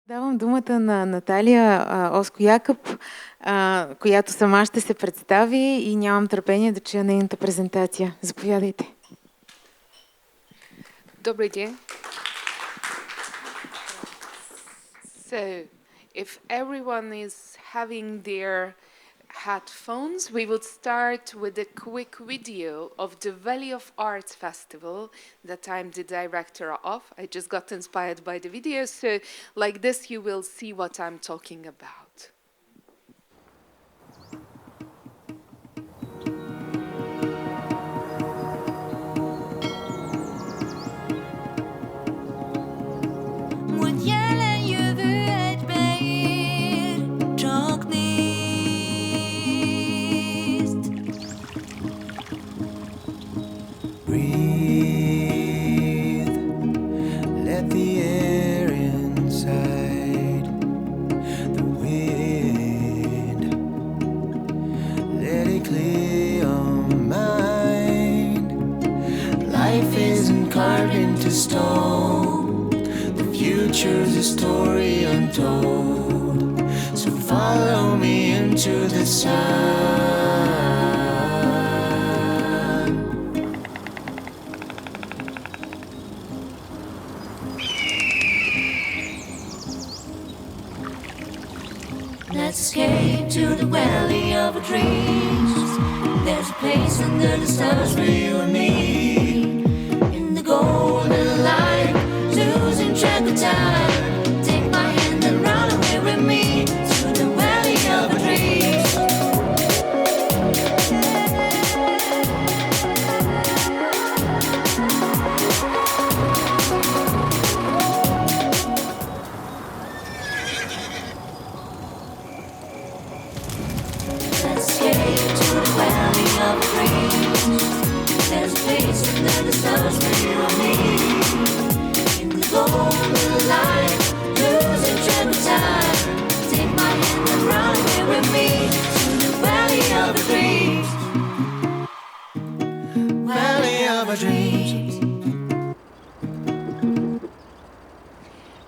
Давам думата на Наталия Оско-Якаб, която сама ще се представи и нямам търпение да чуя нейната презентация. Заповядайте. Добрый день. So, if everyone is having their headphones, we would start with a quick video of the Valley of Arts Festival that I'm the director of. I just got inspired by the video, so like this you will see what I'm talking about. Stone. The future's a story untold. So follow me into the sun. Let's escape to the valley of dreams. There's a place under the stars for you and me. Golden light, losing track of time. Take my hand and run away with me to the valley of dreams. Let's escape to the valley of dreams. There's a place under the stars for you and me. In the golden light, losing track of time. Take my hand and run away with me to the valley of dreams. Valley of dreams.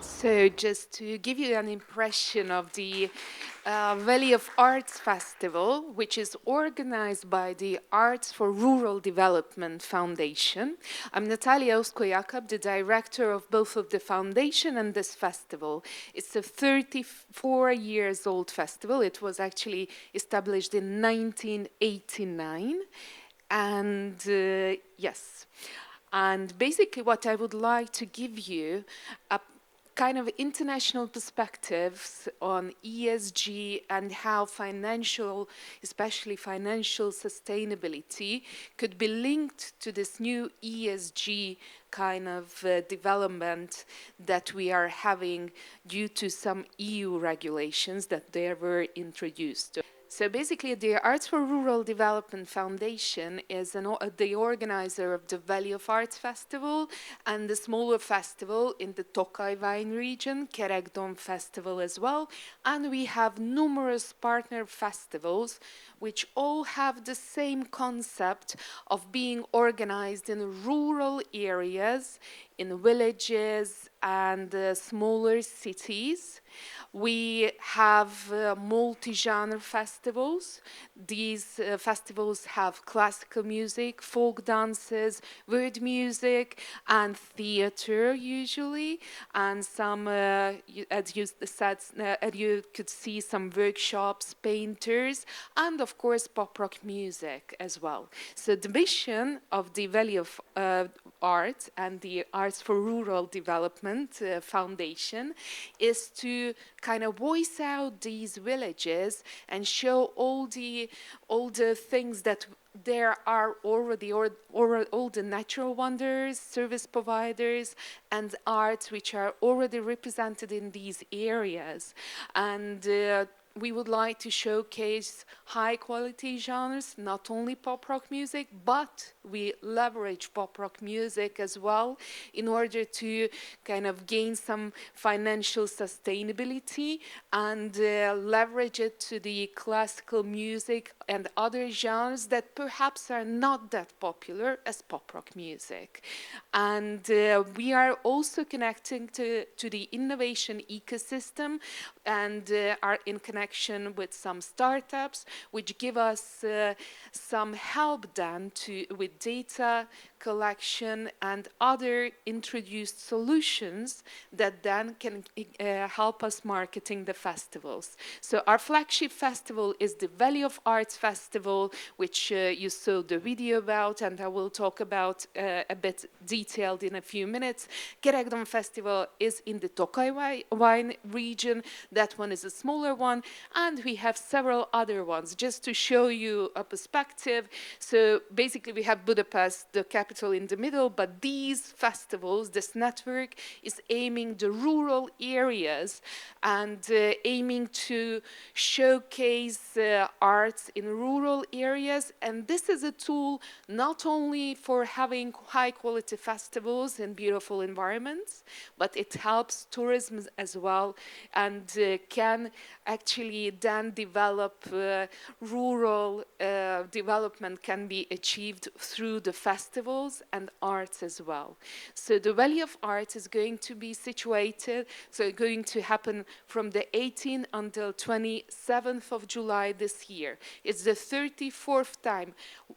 So just to give you an impression of the Valley of Arts Festival, which is organized by the Arts for Rural Development Foundation. I'm Natalia Osco-Yakab, the director of both of the foundation and this festival. It's a 34 years old festival. It was actually established in 1989. And yes, and basically what I would like to give you a kind of international perspectives on ESG and how financial, especially financial sustainability, could be linked to this new ESG kind of development that we are having due to some EU regulations that they were introduced. So basically, the Arts for Rural Development Foundation is the organizer of the Valley of Arts Festival and the smaller festival in the Tokaj Wine region, Kerekdom Festival as well. And we have numerous partner festivals which all have the same concept of being organized in rural areas, in villages and smaller cities. We have multi-genre festivals. These festivals have classical music, folk dances, word music, and theater usually, and some, as you said, you could see some workshops, painters, and of course pop rock music as well. So the mission of the Valley of Art and the Arts for Rural Development Foundation is to kind of voice out these villages and show all the things that there are already, or all the natural wonders, service providers, and arts which are already represented in these areas. And we would like to showcase high quality genres, not only pop rock music, but we leverage pop rock music as well in order to kind of gain some financial sustainability and leverage it to the classical music and other genres that perhaps are not that popular as pop rock music. And we are also connecting to the innovation ecosystem and are in connection with some startups which give us some help then with data collection and other introduced solutions that then can help us marketing the festivals. So our flagship festival is the Valley of Arts Festival, which you saw the video about, and I will talk about a bit detailed in a few minutes. Kerekdom Festival is in the Tokaj wine region. That one is a smaller one, and we have several other ones. Just to show you a perspective, so basically we have Budapest, the capital in the middle, but these festivals, this network is aiming the rural areas and aiming to showcase arts in rural areas. And this is a tool not only for having high quality festivals in beautiful environments, but it helps tourism as well and can actually then develop rural development can be achieved through the festivals and arts as well. So the Valley of Arts is going to be situated, so going to happen from the 18th until 27th of July this year. It's the 34th time.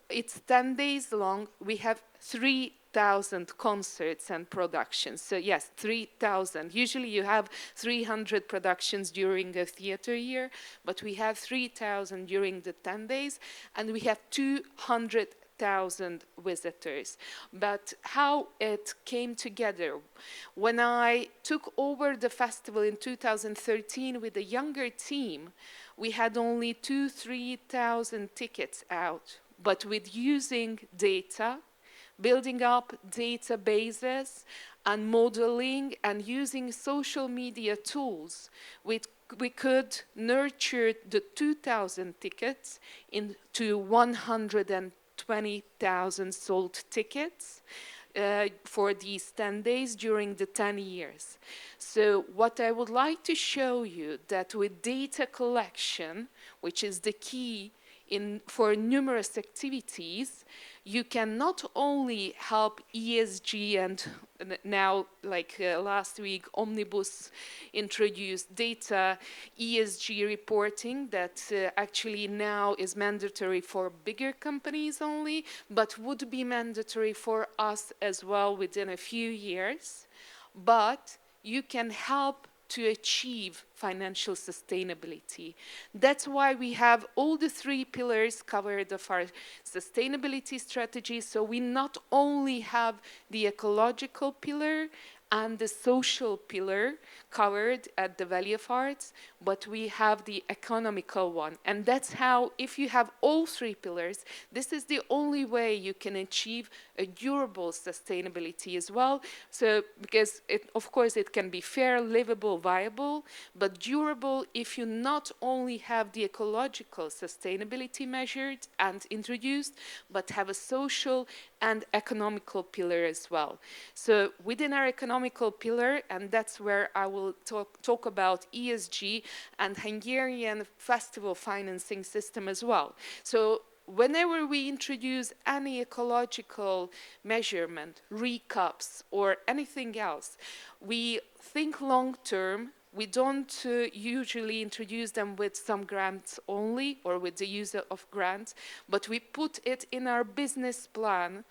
It's 10 days long. We have 3,000 concerts and productions. So yes, 3,000. Usually you have 300 productions during a theater year, but we have 3,000 during the 10 days, and we have 200,000 visitors. But how it came together, when I took over the festival in 2013 with a younger team, we had only 2,000-3,000 tickets out. But with using data, building up databases and modeling and using social media tools, we could nurture the 2,000 tickets into 120,000 sold tickets for these 10 days during the 10 years. So what I would like to show you that with data collection, which is the key for numerous activities, you can not only help ESG and now, like last week, Omnibus introduced data ESG reporting that actually now is mandatory for bigger companies only, but would be mandatory for us as well within a few years. But you can help to achieve financial sustainability. That's why we have all the 3 pillars covered of our sustainability strategy. So we not only have the ecological pillar and the social pillar covered at the Valley of Arts, but we have the economical one. And that's how, if you have all 3 pillars, this is the only way you can achieve a durable sustainability as well. So, because of course it can be fair, livable, viable, but durable if you not only have the ecological sustainability measured and introduced, but have a social and economical pillar as well. So within our economical pillar, and that's where I will talk about ESG and Hungarian festival financing system as well. So whenever we introduce any ecological measurement, recaps, or anything else, we think long term. We don't usually introduce them with some grants only or with the use of grants, but we put it in our business plan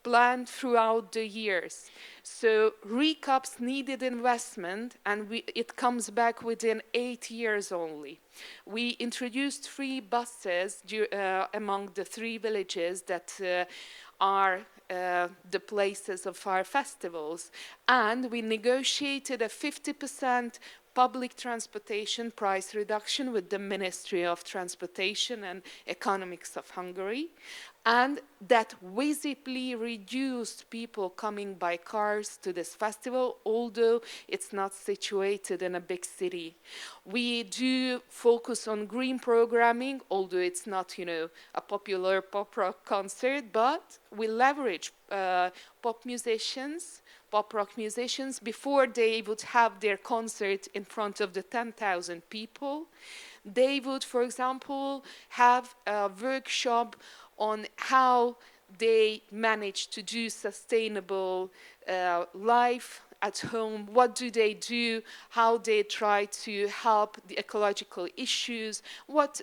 planned throughout the years. So recaps needed investment, and it comes back within 8 years only. We introduced 3 buses among the 3 villages that are the places of our festivals, and we negotiated a 50% public transportation price reduction with the Ministry of Transportation and Economics of Hungary, and that visibly reduced people coming by cars to this festival, although it's not situated in a big city. We do focus on green programming, although it's not, a popular pop rock concert, but we leverage pop rock musicians, before they would have their concert in front of the 10,000 people. They would, for example, have a workshop on how they manage to do sustainable life at home, what do they do, how they try to help the ecological issues, what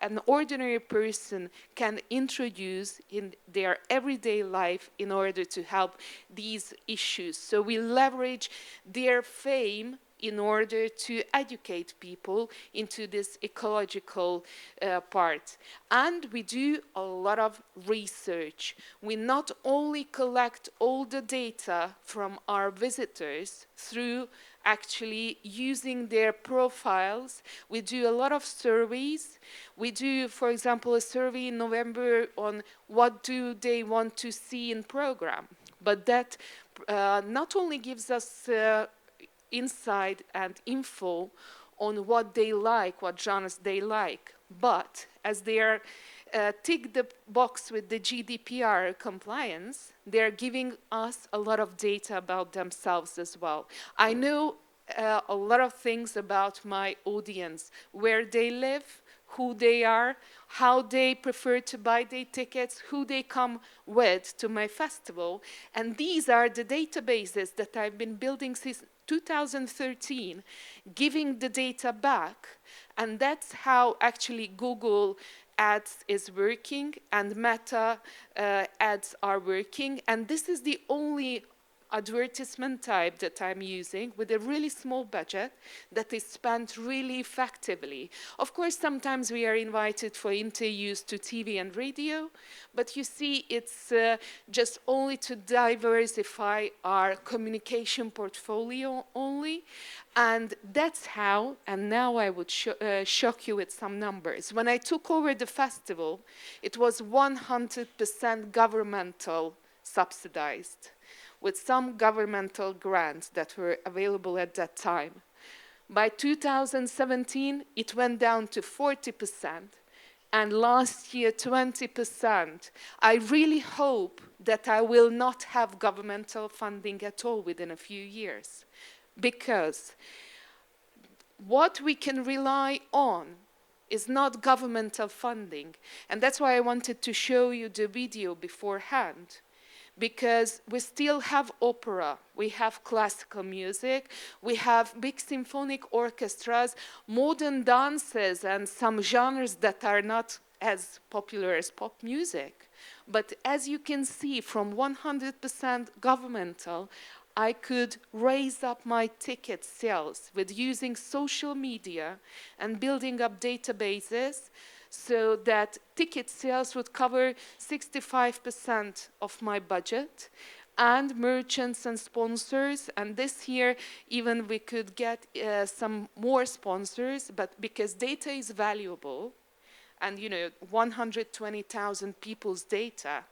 an ordinary person can introduce in their everyday life in order to help these issues. So we leverage their fame in order to educate people into this ecological part. And we do a lot of research. We not only collect all the data from our visitors through actually using their profiles. We do a lot of surveys. We do, for example, a survey in November on what do they want to see in program. But that not only gives us insight and info on what they like, what genres they like, but as they are tick the box with the GDPR compliance, they're giving us a lot of data about themselves as well. I know a lot of things about my audience, where they live, who they are, how they prefer to buy their tickets, who they come with to my festival. And these are the databases that I've been building since 2013, giving the data back. And that's how actually Google Ads is working and Meta ads are working. And this is the only advertisement type that I'm using with a really small budget that is spent really effectively. Of course, sometimes we are invited for interviews to TV and radio, but you see, it's just only to diversify our communication portfolio only. And that's how, and now I would shock you with some numbers. When I took over the festival, it was 100% governmental subsidized, with some governmental grants that were available at that time. By 2017, it went down to 40%, and last year 20%. I really hope that I will not have governmental funding at all within a few years, because what we can rely on is not governmental funding. And that's why I wanted to show you the video beforehand, because we still have opera, we have classical music, we have big symphonic orchestras, modern dances, and some genres that are not as popular as pop music. But as you can see, from 100% governmental, I could raise up my ticket sales with using social media and building up databases, so that ticket sales would cover 65% of my budget, and merchants and sponsors. And this year, even we could get some more sponsors, but because data is valuable, and 120,000 people's data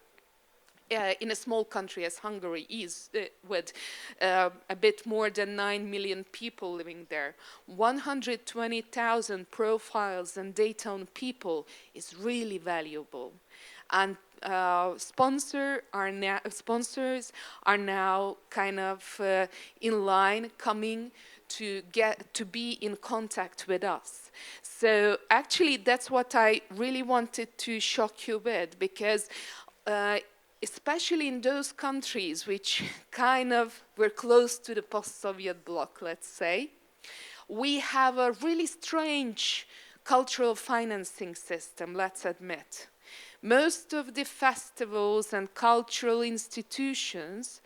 in a small country as Hungary is, with a bit more than 9 million people living there, 120,000 profiles and data on people is really valuable. And sponsors are now kind of in line, coming to be in contact with us. So actually, that's what I really wanted to shock you with, because especially in those countries which kind of were close to the post-Soviet bloc, let's say, we have a really strange cultural financing system, let's admit. Most of the festivals and cultural institutions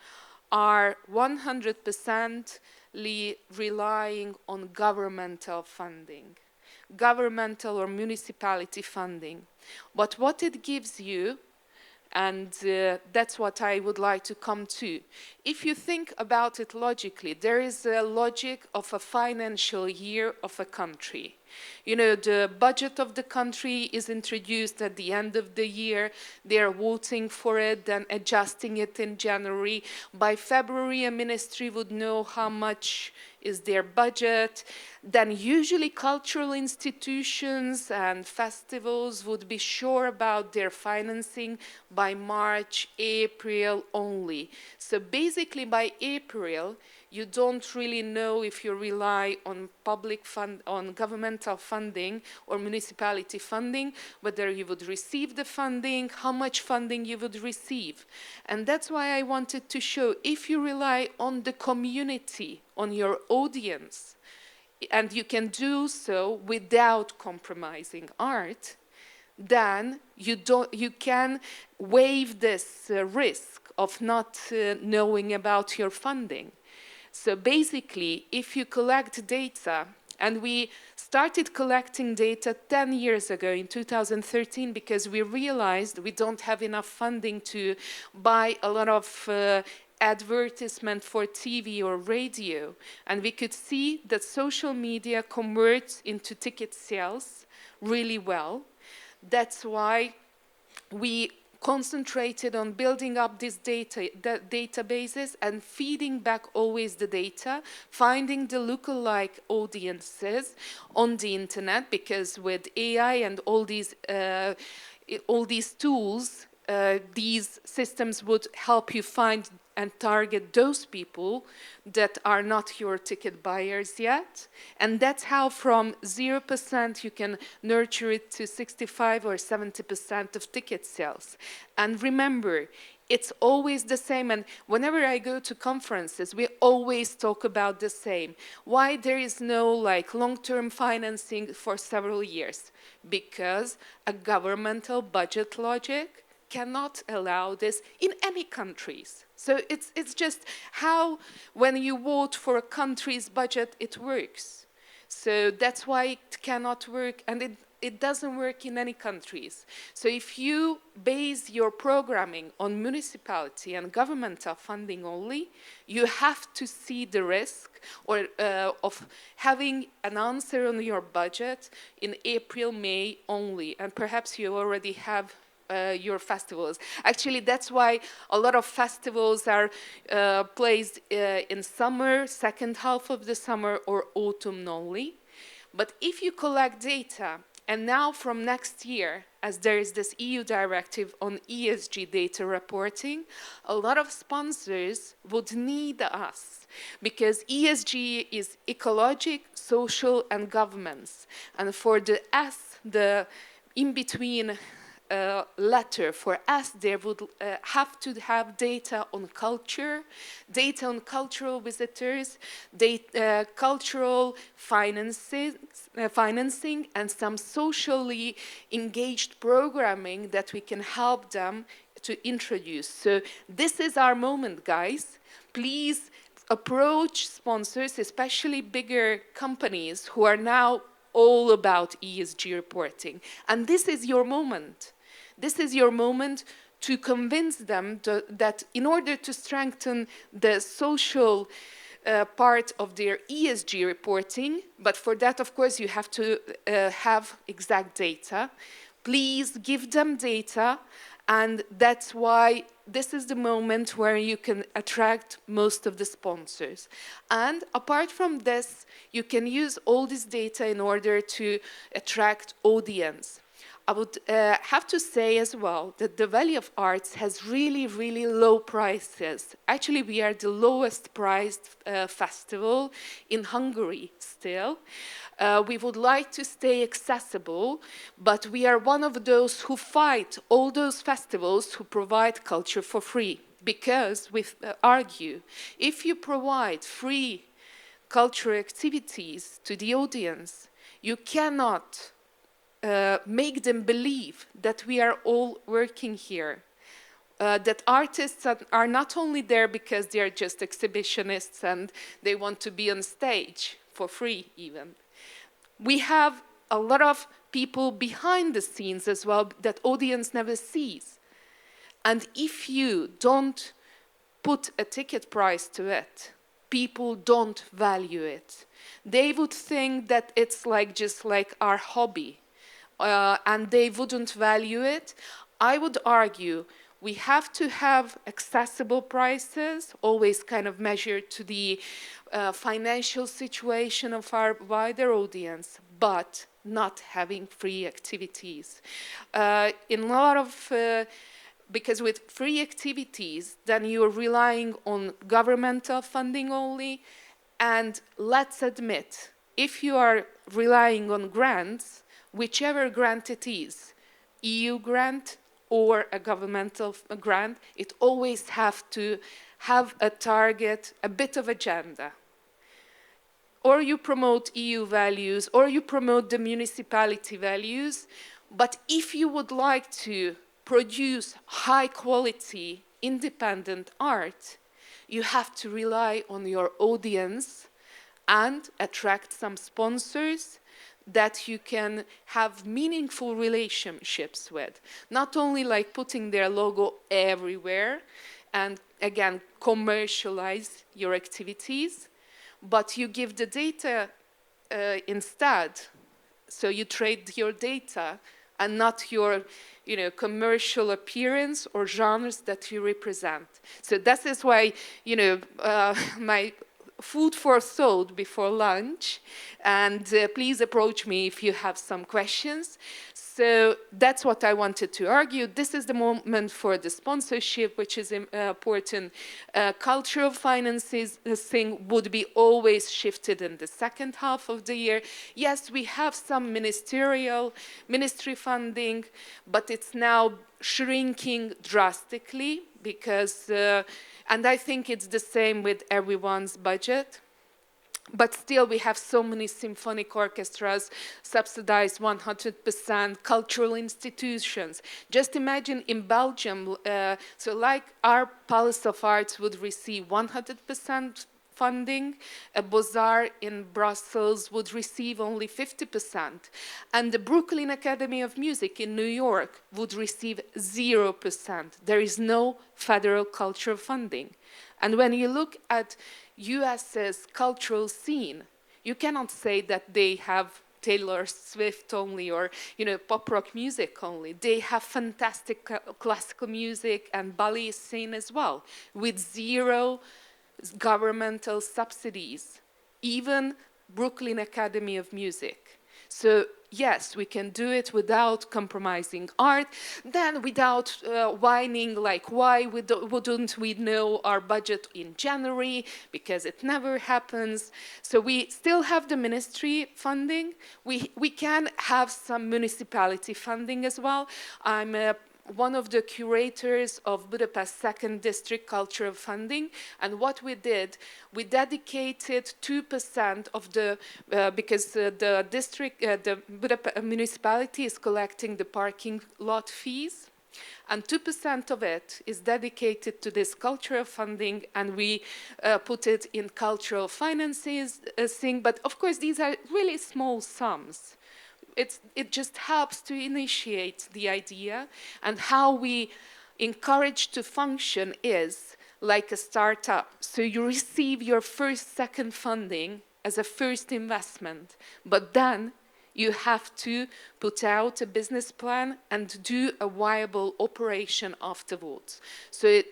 are 100% relying on governmental funding, governmental or municipality funding. But what it gives you, And that's what I would like to come to. If you think about it logically, there is a logic of a financial year of a country. You know, the budget of the country is introduced at the end of the year. They are voting for it, then adjusting it in January. By February, a ministry would know how much is their budget. Then usually cultural institutions and festivals would be sure about their financing by March, April only. So basically by April, you don't really know if you rely on on governmental funding or municipality funding, whether you would receive the funding, how much funding you would receive. And that's why I wanted to show, if you rely on the community, on your audience, and you can do so without compromising art, then you can waive this risk of not knowing about your funding. So basically, if you collect data, and we started collecting data 10 years ago in 2013 because we realized we don't have enough funding to buy a lot of advertisement for TV or radio. And we could see that social media converts into ticket sales really well. That's why we concentrated on building up these databases and feeding back always the data, finding the lookalike audiences on the internet, because with AI and all these tools, these systems would help you find and target those people that are not your ticket buyers yet. And that's how from 0% you can nurture it to 65 or 70% of ticket sales. And remember, it's always the same. And whenever I go to conferences, we always talk about the same. Why there is no long-term financing for several years? Because a governmental budget logic cannot allow this in any countries. So it's just how, when you vote for a country's budget, it works. So that's why it cannot work, and it doesn't work in any countries. So if you base your programming on municipality and governmental funding only, you have to see the risk of having an answer on your budget in April, May only, and perhaps you already have your festivals. Actually, that's why a lot of festivals are placed in summer, second half of the summer, or autumn only. But if you collect data, and now from next year, as there is this EU directive on ESG data reporting, a lot of sponsors would need us, because ESG is ecologic, social, and governance. And for the S, the in-between letter for us, there would have to have data on culture, data on cultural visitors, cultural financing, and some socially engaged programming that we can help them to introduce. So this is our moment, guys. Please approach sponsors, especially bigger companies who are now all about ESG reporting. And this is your moment. This is your moment to convince them that in order to strengthen the social part of their ESG reporting, but for that, of course, you have to have exact data. Please give them data, and that's why this is the moment where you can attract most of the sponsors. And apart from this, you can use all this data in order to attract audience. I would have to say as well that the Valley of Arts has really, really low prices. Actually, we are the lowest priced festival in Hungary still. We would like to stay accessible, but we are one of those who fight all those festivals who provide culture for free. Because we argue, if you provide free cultural activities to the audience, you cannot make them believe that we are all working here. That artists are not only there because they are just exhibitionists and they want to be on stage for free even. We have a lot of people behind the scenes as well that audience never sees. And if you don't put a ticket price to it, people don't value it. They would think that it's like just like our hobby, and they wouldn't value it. I would argue we have to have accessible prices, always kind of measured to the financial situation of our wider audience, but not having free activities. In a lot of because with free activities, then you're relying on governmental funding only. And let's admit, if you are relying on grants, whichever grant it is, EU grant or a governmental grant, it always have to have a target, a bit of agenda. Or you promote EU values, or you promote the municipality values. But if you would like to produce high quality, independent art, you have to rely on your audience and attract some sponsors that you can have meaningful relationships with. Not only like putting their logo everywhere and again commercialize your activities, but you give the data instead. So you trade your data and not your commercial appearance or genres that you represent. So that is why, my food for thought before lunch, and please approach me if you have some questions. So that's what I wanted to argue. This is the moment for the sponsorship, which is important. Cultural finances thing would be always shifted in the second half of the year. Yes, we have some ministry funding, but it's now shrinking drastically because, and I think it's the same with everyone's budget. But still, we have so many symphonic orchestras subsidized 100%, cultural institutions. Just imagine in Belgium, so like our Palace of Arts would receive 100% funding, a Beaux-Arts in Brussels would receive only 50%, and the Brooklyn Academy of Music in New York would receive 0%. There is no federal cultural funding. And when you look at US's cultural scene, you cannot say that they have Taylor Swift only or pop rock music only. They have fantastic classical music and ballet scene as well, with 0 governmental subsidies, even Brooklyn Academy of Music. So yes, we can do it without compromising art, then without whining like why wouldn't we know our budget in January, because it never happens. So we still have the ministry funding. We can have some municipality funding as well. I'm one of the curators of Budapest 2nd District Cultural Funding, and what we did, we dedicated 2% of the, because the district, the Budapest municipality is collecting the parking lot fees, and 2% of it is dedicated to this cultural funding, and we put it in cultural finances thing, but of course these are really small sums. It just helps to initiate the idea, and how we encourage to function is like a startup. So you receive your first, second funding as a first investment, but then you have to put out a business plan and do a viable operation afterwards. So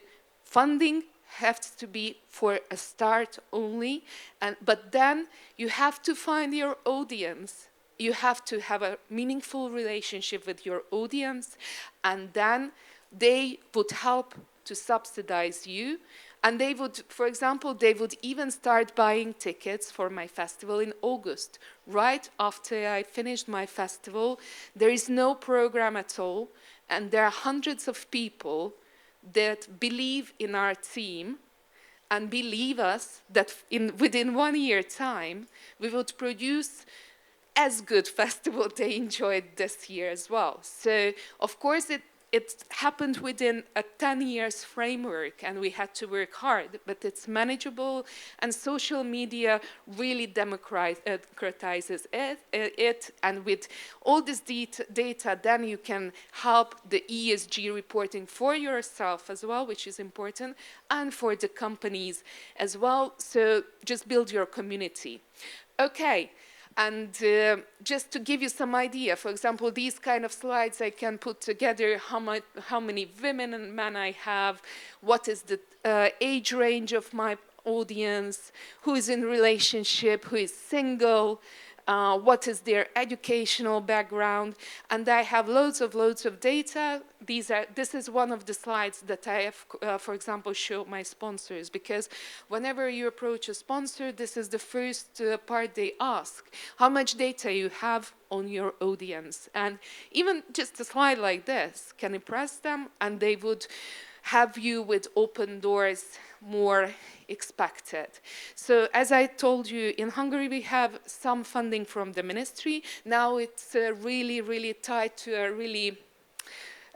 funding has to be for a start only, but then you have to find your audience. You have to have a meaningful relationship with your audience, and then they would help to subsidize you. And they would, for example, they would even start buying tickets for my festival in August. Right after I finished my festival, there is no program at all, and there are hundreds of people that believe in our team and believe us that within 1 year time, we would produce as good festival they enjoyed this year as well. So, of course, it happened within a 10 years framework, and we had to work hard, but it's manageable, and social media really democratizes it, and with all this data, then you can help the ESG reporting for yourself as well, which is important, and for the companies as well. So just build your community. Okay. And just to give you some idea, for example, these kind of slides I can put together how many women and men I have, what is the age range of my audience, who is in relationship, who is single, what is their educational background, and I have loads of data. This is one of the slides that I have, for example, show my sponsors, because whenever you approach a sponsor, this is the first part they ask: how much data you have on your audience. And even just a slide like this can impress them, and they would have you with open doors more expected. So as I told you, in Hungary we have some funding from the ministry. Now it's really tied to a really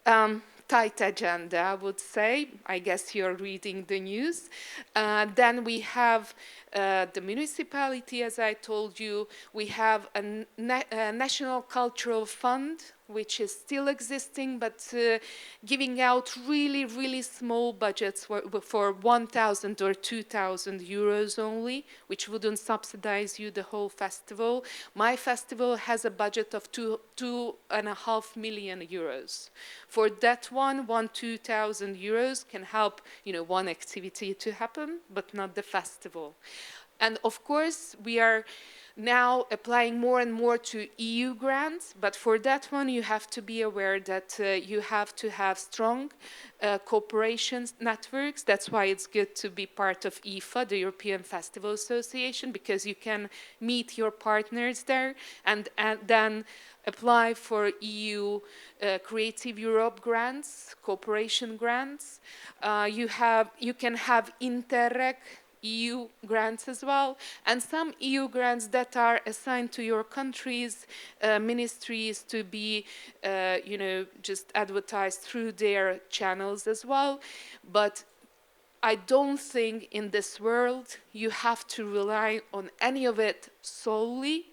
tight agenda, I would say. I guess you're reading the news. Then we have the municipality, as I told you. We have a National Cultural Fund, which is still existing, but giving out really small budgets for 1,000 or 2,000 euros only, which wouldn't subsidize you the whole festival. My festival has a budget of 2.5 million euros. For that 2,000 euros can help, one activity to happen, but not the festival. And of course, we are now applying more and more to EU grants, but for that one you have to be aware that you have to have strong cooperation networks. That's why it's good to be part of EFA, the European Festival Association, because you can meet your partners there and then apply for EU Creative Europe grants, cooperation grants. You can have Interreg EU grants as well, and some EU grants that are assigned to your country's ministries to be, just advertised through their channels as well. But I don't think in this world you have to rely on any of it solely.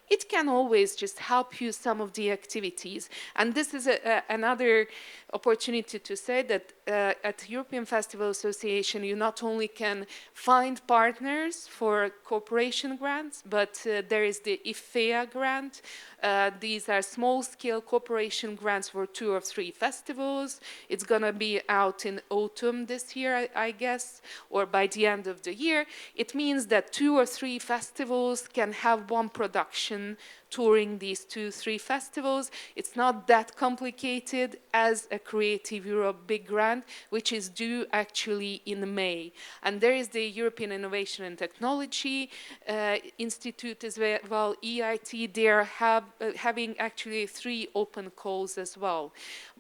It can always just help you some of the activities. And this is another opportunity to say that at the European Festival Association, you not only can find partners for cooperation grants, but there is the IFEA grant. These are small-scale cooperation grants for 2 or 3 festivals. It's going to be out in autumn this year, I guess, or by the end of the year. It means that 2 or 3 festivals can have one production touring these 2-3 festivals. It's not that complicated as a Creative Europe big grant, which is due actually in May. And there is the European Innovation and Technology Institute as well, EIT. They are having actually 3 open calls as well.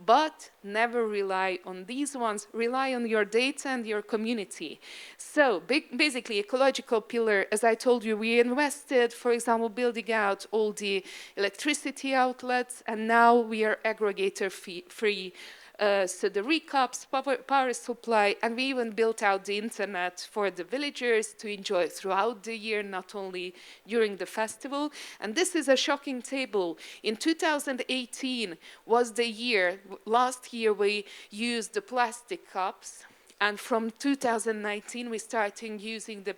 But never rely on these ones. Rely on your data and your community. So basically, ecological pillar, as I told you, we invested, for example, building out all the electricity outlets, and now we are aggregator free. So the recaps, power supply, and we even built out the internet for the villagers to enjoy throughout the year, not only during the festival. And this is a shocking table. In 2018 was the year, last year we used the plastic cups. And from 2019, we started using the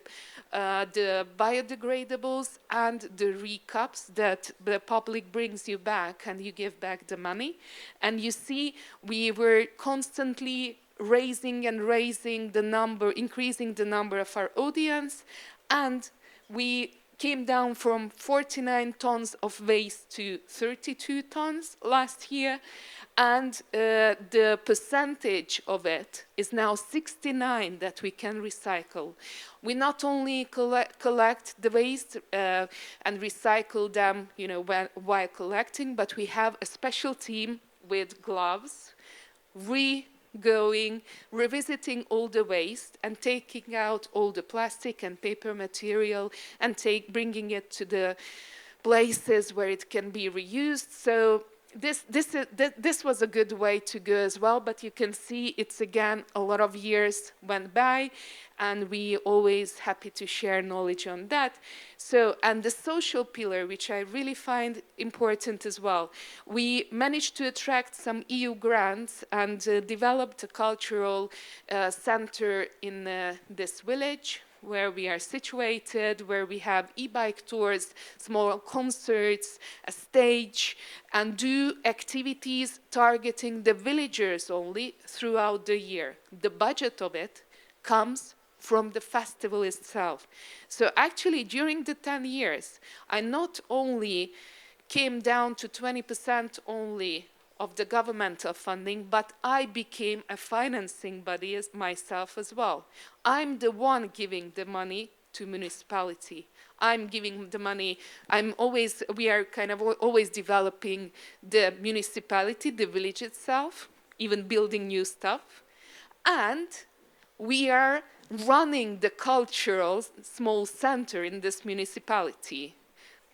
biodegradables and the recaps that the public brings you back, and you give back the money. And you see, we were constantly raising the number, increasing the number of our audience, and we came down from 49 tons of waste to 32 tons last year. And the percentage of it is now 69 that we can recycle. We not only collect the waste and recycle them, while collecting, but we have a special team with gloves, revisiting all the waste and taking out all the plastic and paper material and bringing it to the places where it can be reused. So this was a good way to go as well, but you can see it's again a lot of years went by, and we always happy to share knowledge on that. So, and the social pillar, which I really find important as well, we managed to attract some EU grants and developed a cultural center in this village where we are situated, where we have e-bike tours, small concerts, a stage, and do activities targeting the villagers only throughout the year. The budget of it comes from the festival itself. So actually, during the 10 years, I not only came down to 20% only of the governmental funding, but I became a financing body myself as well. I'm the one giving the money to municipality. I'm giving the money, we are kind of always developing the municipality, the village itself, even building new stuff. And we are running the cultural small center in this municipality.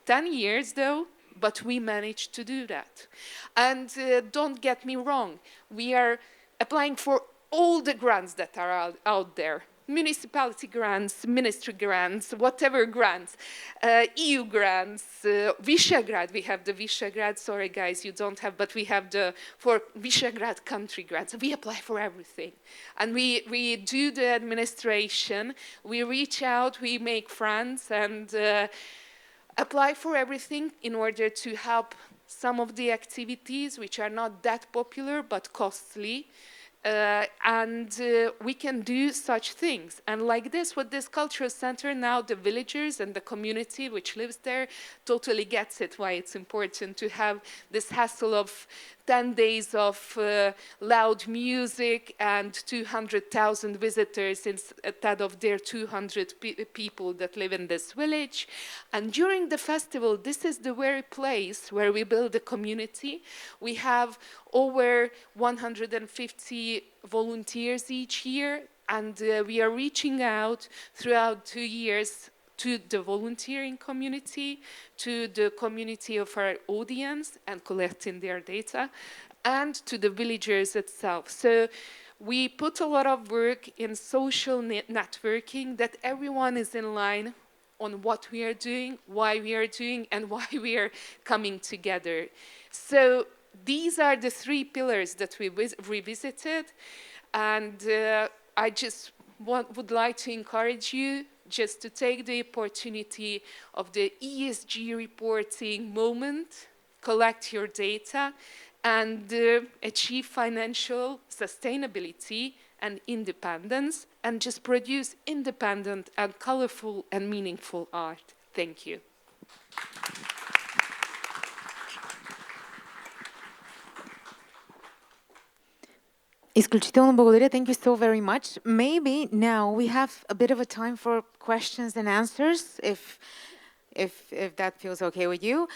10 years though, but we managed to do that. And don't get me wrong, we are applying for all the grants that are out there. Municipality grants, ministry grants, whatever grants, EU grants, Visegrad, we have the Visegrad, sorry guys, you don't have, but we have for Visegrad country grants. We apply for everything. And we do the administration, we reach out, we make friends, and apply for everything in order to help some of the activities which are not that popular but costly. We can do such things. And like this, with this cultural center, now the villagers and the community which lives there totally gets it, why it's important to have this hassle of 10 days of loud music and 200,000 visitors instead of their 200 people that live in this village. And during the festival, this is the very place where we build a community. We have over 150 volunteers each year, and we are reaching out throughout 2 years to the volunteering community, to the community of our audience and collecting their data, and to the villagers itself. So we put a lot of work in social networking, that everyone is in line on what we are doing, why we are doing, and why we are coming together. So these are the 3 pillars that we revisited, and I just would like to encourage you just to take the opportunity of the ESG reporting moment, collect your data, and achieve financial sustainability and independence, and just produce independent and colorful and meaningful art. Thank you. Изключително благодаря. Thank you so very much. Maybe now we have a bit of a time for questions and answers, if that feels okay with you.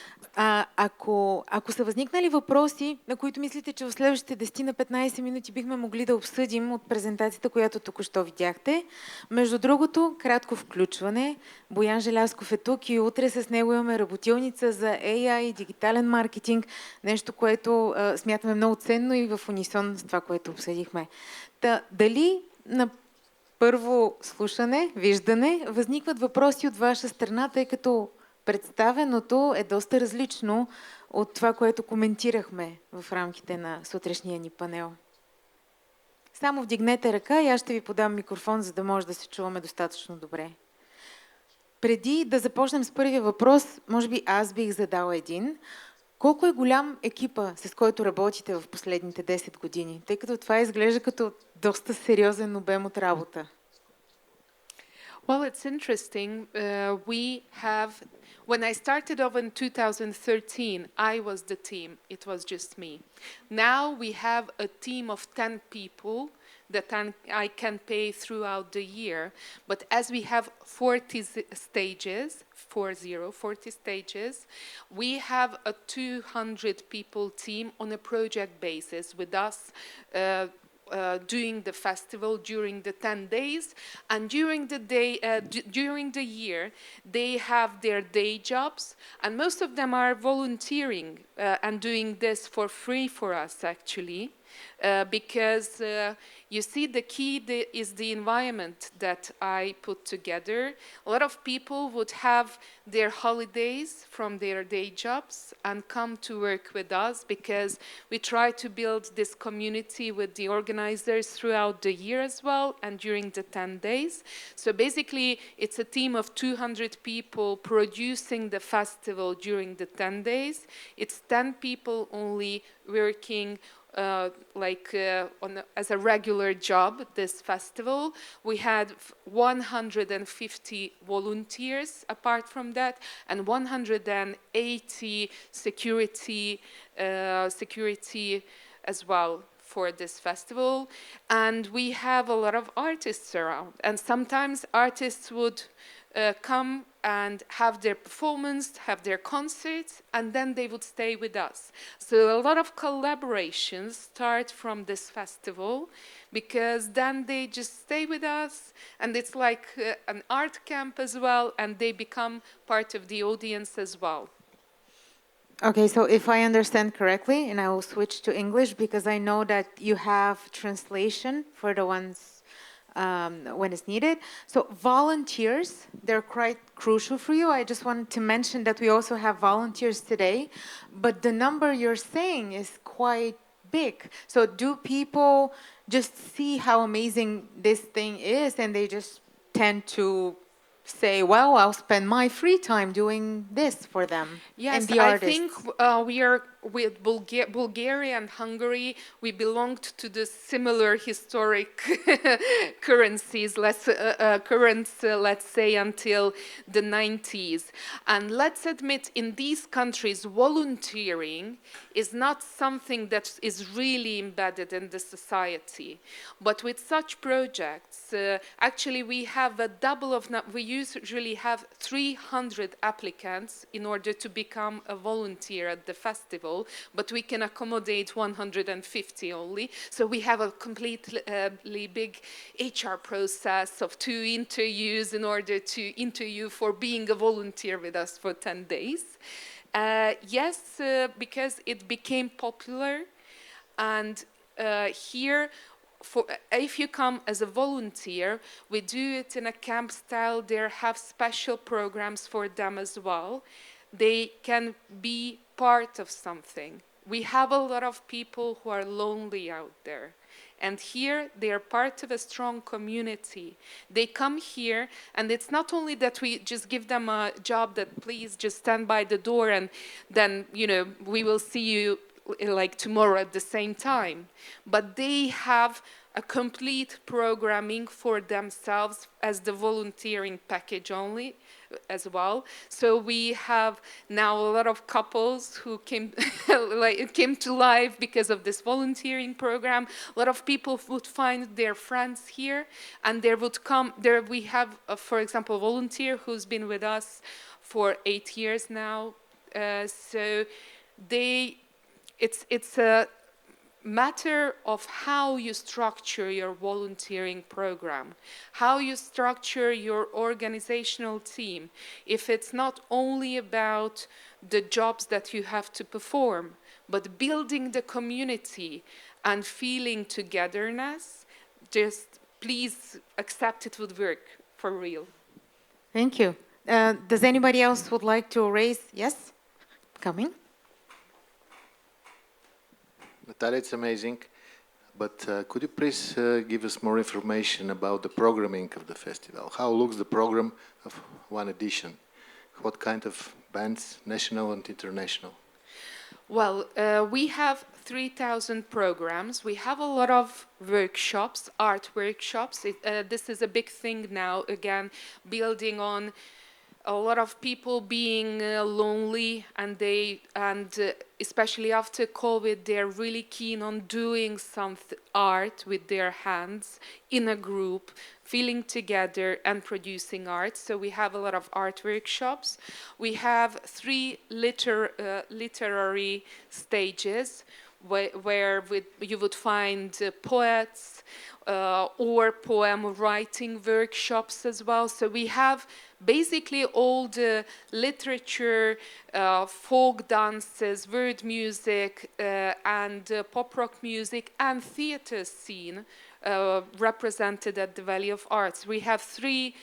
Ако са възникнали въпроси, на които мислите, че в следващите 10 на 15 минути бихме могли да обсъдим от презентацията, която току-що видяхте. Между другото, кратко включване. Боян Желязков е тук и утре с него имаме работилница за AI, дигитален маркетинг, нещо, което смятаме много ценно и в унисон с това, което обсъдихме. Дали на първо слушане, виждане, възникват въпроси от ваша страна, тъй като представеното е доста различно от това, което коментирахме в рамките на сутрешния ни панел. Само вдигнете ръка и аз ще ви подам микрофон, за да може да се чуваме достатъчно добре. Преди да започнем с първия въпрос, може би аз бих задала един. Колко е голям екипа, с който работите в последните 10 години? Тъй като това изглежда като доста сериозен обем от работа. Well, it's interesting. When I started off in 2013, I was the team. It was just me. Now we have a team of 10 people that I can pay throughout the year. But as we have 40 stages, 40 stages, we have a 200 people team on a project basis with us doing the festival during the 10 days, and during the day, during the year, they have their day jobs, and most of them are volunteering and doing this for free for us, actually. Because you see, the key is the environment that I put together. A lot of people would have their holidays from their day jobs and come to work with us, because we try to build this community with the organizers throughout the year as well, and during the 10 days. So basically, it's a team of 200 people producing the festival during the 10 days. It's 10 people only working as a regular job this festival. We had 150 volunteers apart from that, and 180 security as well for this festival. And we have a lot of artists around, and sometimes artists would come and have their performance, have their concerts, and then they would stay with us. So a lot of collaborations start from this festival, because then they just stay with us, and it's like an art camp as well, and they become part of the audience as well. Okay, so if I understand correctly, and I will switch to English because I know that you have translation for the ones when it's needed. So volunteers, they're quite crucial for you. I just wanted to mention that we also have volunteers today, but the number you're saying is quite big. So do people just see how amazing this thing is, and they just tend to say, well, I'll spend my free time doing this for them? Yes, and the I artists? think we are with Bulgaria and Hungary. We belonged to the similar historic currencies, let's say until the 90s. And let's admit, in these countries, volunteering is not something that is really embedded in the society. But with such projects, actually we have a double of, we usually have 300 applicants in order to become a volunteer at the festival, but we can accommodate 150 only. So we have a completely big HR process of 2 interviews in order to interview for being a volunteer with us for 10 days. Yes, because it became popular, and here, if you come as a volunteer, we do it in a camp style. There have special programs for them as well. They can be part of something. We have a lot of people who are lonely out there, and here they are part of a strong community. They come here, and it's not only that we just give them a job that please just stand by the door and then, we will see you like tomorrow at the same time. But they have a complete programming for themselves as the volunteering package only as well. So we have now a lot of couples who came came to life because of this volunteering program. A lot of people would find their friends here, and there would come there. We have, for example, a volunteer who's been with us for 8 years now. So it's a matter of how you structure your volunteering program, how you structure your organizational team. If it's not only about the jobs that you have to perform, but building the community and feeling togetherness, just please accept it would work for real. Thank you. Does anybody else would like to raise? Yes? Coming? Natalia, it's amazing, but could you please give us more information about the programming of the festival? How looks the program of one edition? What kind of bands, national and international? Well, we have 3,000 programs. We have a lot of workshops, art workshops. This is a big thing now, again, building on a lot of people being lonely, and especially after COVID, they're really keen on doing some art with their hands in a group, feeling together and producing art. So we have a lot of art workshops. We have 3 literary stages. you would find poets or poem writing workshops as well. So we have basically all the literature, folk dances, word music, and pop rock music and theater scene represented at the Valley of Arts. We have 3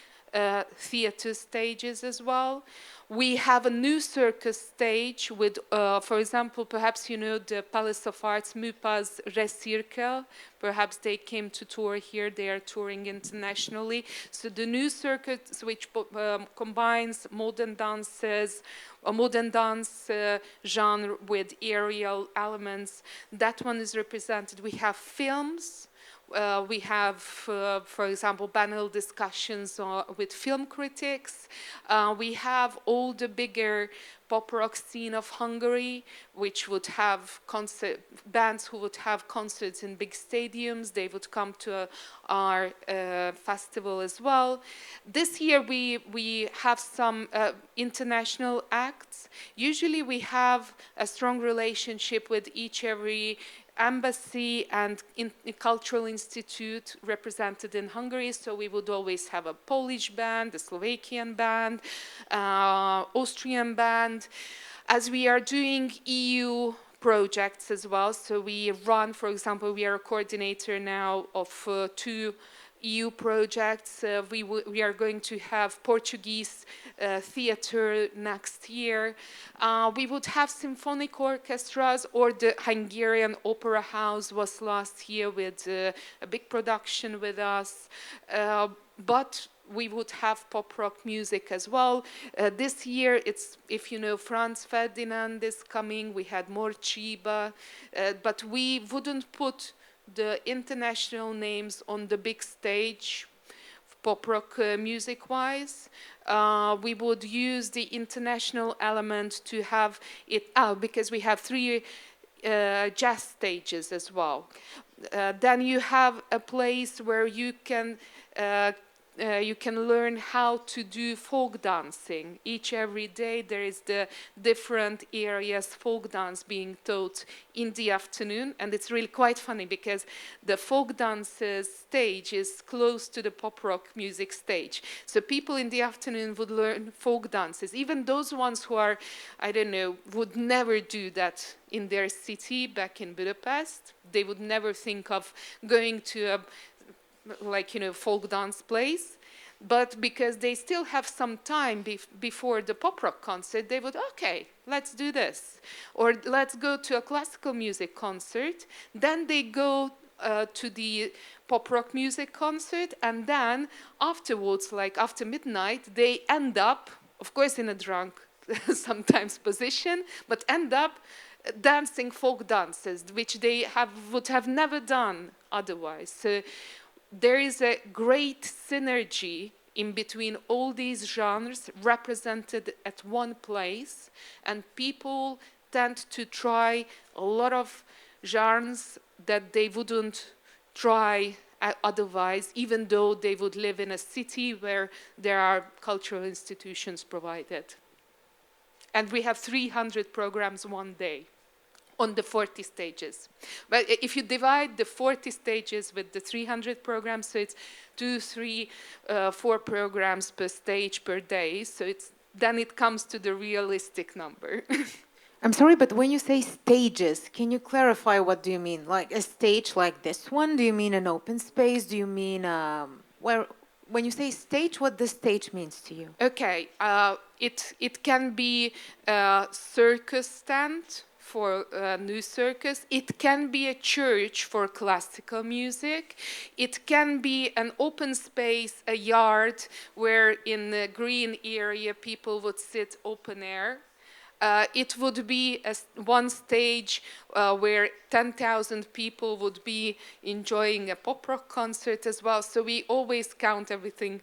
theater stages as well. We have a new circus stage with, for example, perhaps you know the Palace of Arts, MUPA's Recirkel. Perhaps they came to tour here. They are touring internationally. So the new circus, which combines modern dances, a modern dance genre with aerial elements, that one is represented. We have films. We have, for example, panel discussions with film critics. We have all the bigger pop rock scene of Hungary, which would have bands who would have concerts in big stadiums. They would come to our festival as well. This year we have some international acts. Usually we have a strong relationship with every embassy and cultural institute represented in Hungary, so we would always have a Polish band, a Slovakian band, Austrian band. As we are doing EU projects as well, so we run, for example, we are a coordinator now of 2 EU projects. We are going to have Portuguese theater next year. We would have symphonic orchestras, or the Hungarian Opera House was last year with a big production with us. But we would have pop rock music as well. This year, it's, if you know, Franz Ferdinand is coming. We had Morcsiba, but we wouldn't put the international names on the big stage, pop rock music-wise. We would use the international element to have it out, because we have 3 jazz stages as well. Then you have a place where you can learn how to do folk dancing. Every day there is the different areas folk dance being taught in the afternoon, and it's really quite funny because the folk dances stage is close to the pop rock music stage. So people in the afternoon would learn folk dances, even those ones who are, I don't know, would never do that in their city back in Budapest. They would never think of going to a folk dance place, but because they still have some time before the pop rock concert, they would, okay, let's do this, or let's go to a classical music concert. Then they go to the pop rock music concert, and then afterwards, like after midnight, they end up, of course, in a drunk sometimes position, but end up dancing folk dances, which they would have never done otherwise. So there is a great synergy in between all these genres represented at one place, and people tend to try a lot of genres that they wouldn't try otherwise, even though they would live in a city where there are cultural institutions provided. And we have 300 programs one day on the 40 stages. But if you divide the 40 stages with the 300 programs, so it's 2, 3, 4 programs per stage per day, so then it comes to the realistic number. I'm sorry, but when you say stages, can you clarify what do you mean? Like a stage like this one? Do you mean an open space? Do you mean when you say stage, what the stage means to you? Okay, it can be a circus stand for a new circus. It can be a church for classical music. It can be an open space, a yard, where in the green area people would sit open air. It would be one stage where 10,000 people would be enjoying a pop rock concert as well. So we always count everything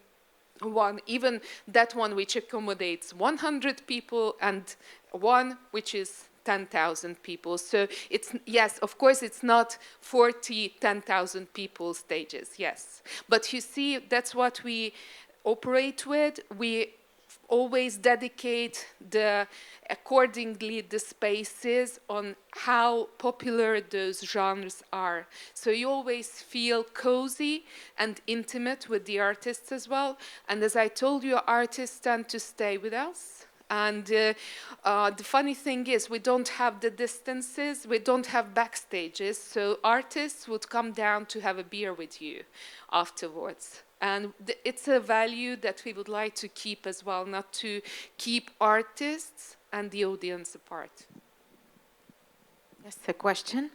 one, even that one which accommodates 100 people and one which is 10,000 people. So it's, yes, of course, it's not 40, 10,000 people stages, yes. But you see, that's what we operate with. We always dedicate accordingly the spaces on how popular those genres are. So you always feel cozy and intimate with the artists as well. And as I told you, artists tend to stay with us. And the funny thing is, we don't have the distances, we don't have backstages, so artists would come down to have a beer with you afterwards. And it's a value that we would like to keep as well, not to keep artists and the audience apart. Yes, a question?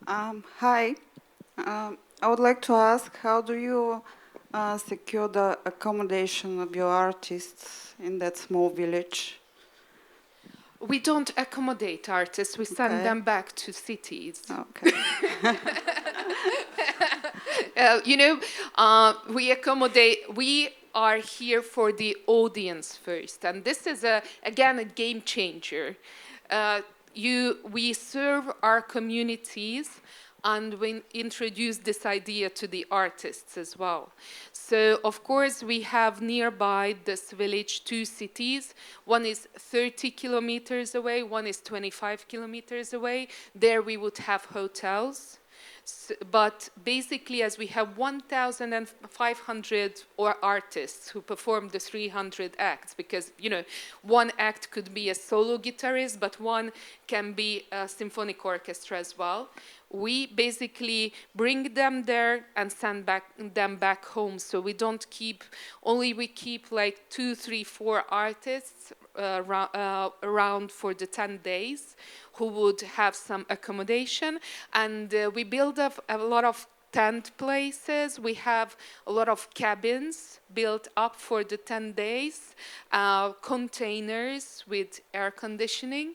Hi. I would like to ask, how do you secure the accommodation of your artists in that small village? We don't accommodate artists, we send Okay. them back to cities. Okay. We are here for the audience first, and this is again a game changer. We serve our communities, and we introduce this idea to the artists as well. So, of course, we have nearby this village 2 cities. One is 30 kilometers away, one is 25 kilometers away. There we would have hotels. But basically, as we have 1,500 artists who perform the 300 acts, because, one act could be a solo guitarist, but one can be a symphonic orchestra as well. We basically bring them there and send them back home. So we don't keep, we keep like 2, 3, 4 artists around for the 10 days who would have some accommodation. And we build up a lot of tent places. We have a lot of cabins built up for the 10 days, containers with air conditioning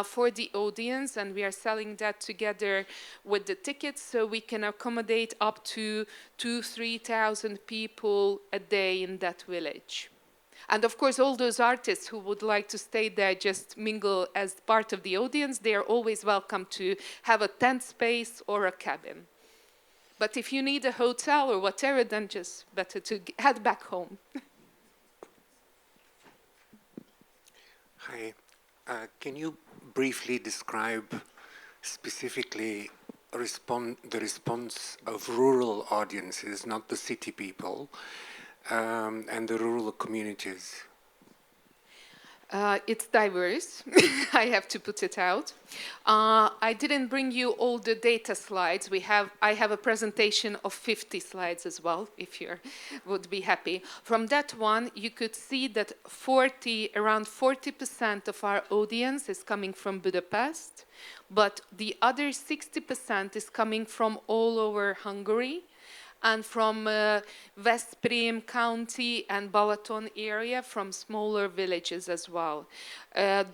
for the audience, and we are selling that together with the tickets, so we can accommodate up to 2,000-3,000 people a day in that village. And of course, all those artists who would like to stay there, just mingle as part of the audience, they are always welcome to have a tent space or a cabin. But if you need a hotel or whatever, then just better to head back home. Hi. Can you briefly describe specifically the response of rural audiences, not the city people, and the rural communities? It's diverse, I have to put it out. I didn't bring you all the data slides. I have a presentation of 50 slides as well, if you would be happy. From that one, you could see that around 40% of our audience is coming from Budapest, but the other 60% is coming from all over Hungary, and from Veszprém County and Balaton area, from smaller villages as well.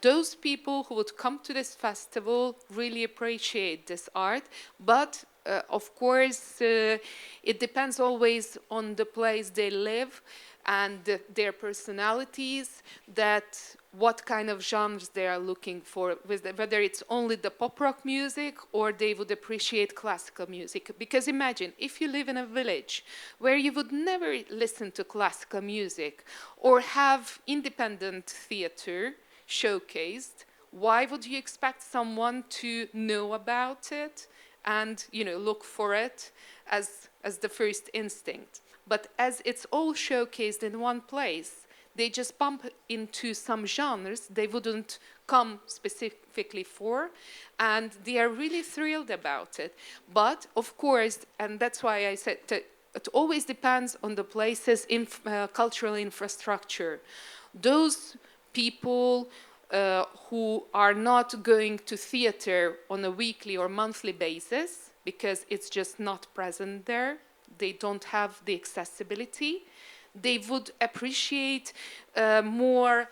Those people who would come to this festival really appreciate this art, but of course, it depends always on the place they live and their personalities, that what kind of genres they are looking for, whether it's only the pop rock music or they would appreciate classical music. Because imagine, if you live in a village where you would never listen to classical music or have independent theater showcased, why would you expect someone to know about it and look for it as the first instinct? But as it's all showcased in one place, they just bump into some genres they wouldn't come specifically for, and they are really thrilled about it. But of course, and that's why I said that it always depends on the place's cultural infrastructure. Those people who are not going to theater on a weekly or monthly basis because it's just not present there, they don't have the accessibility, they would appreciate more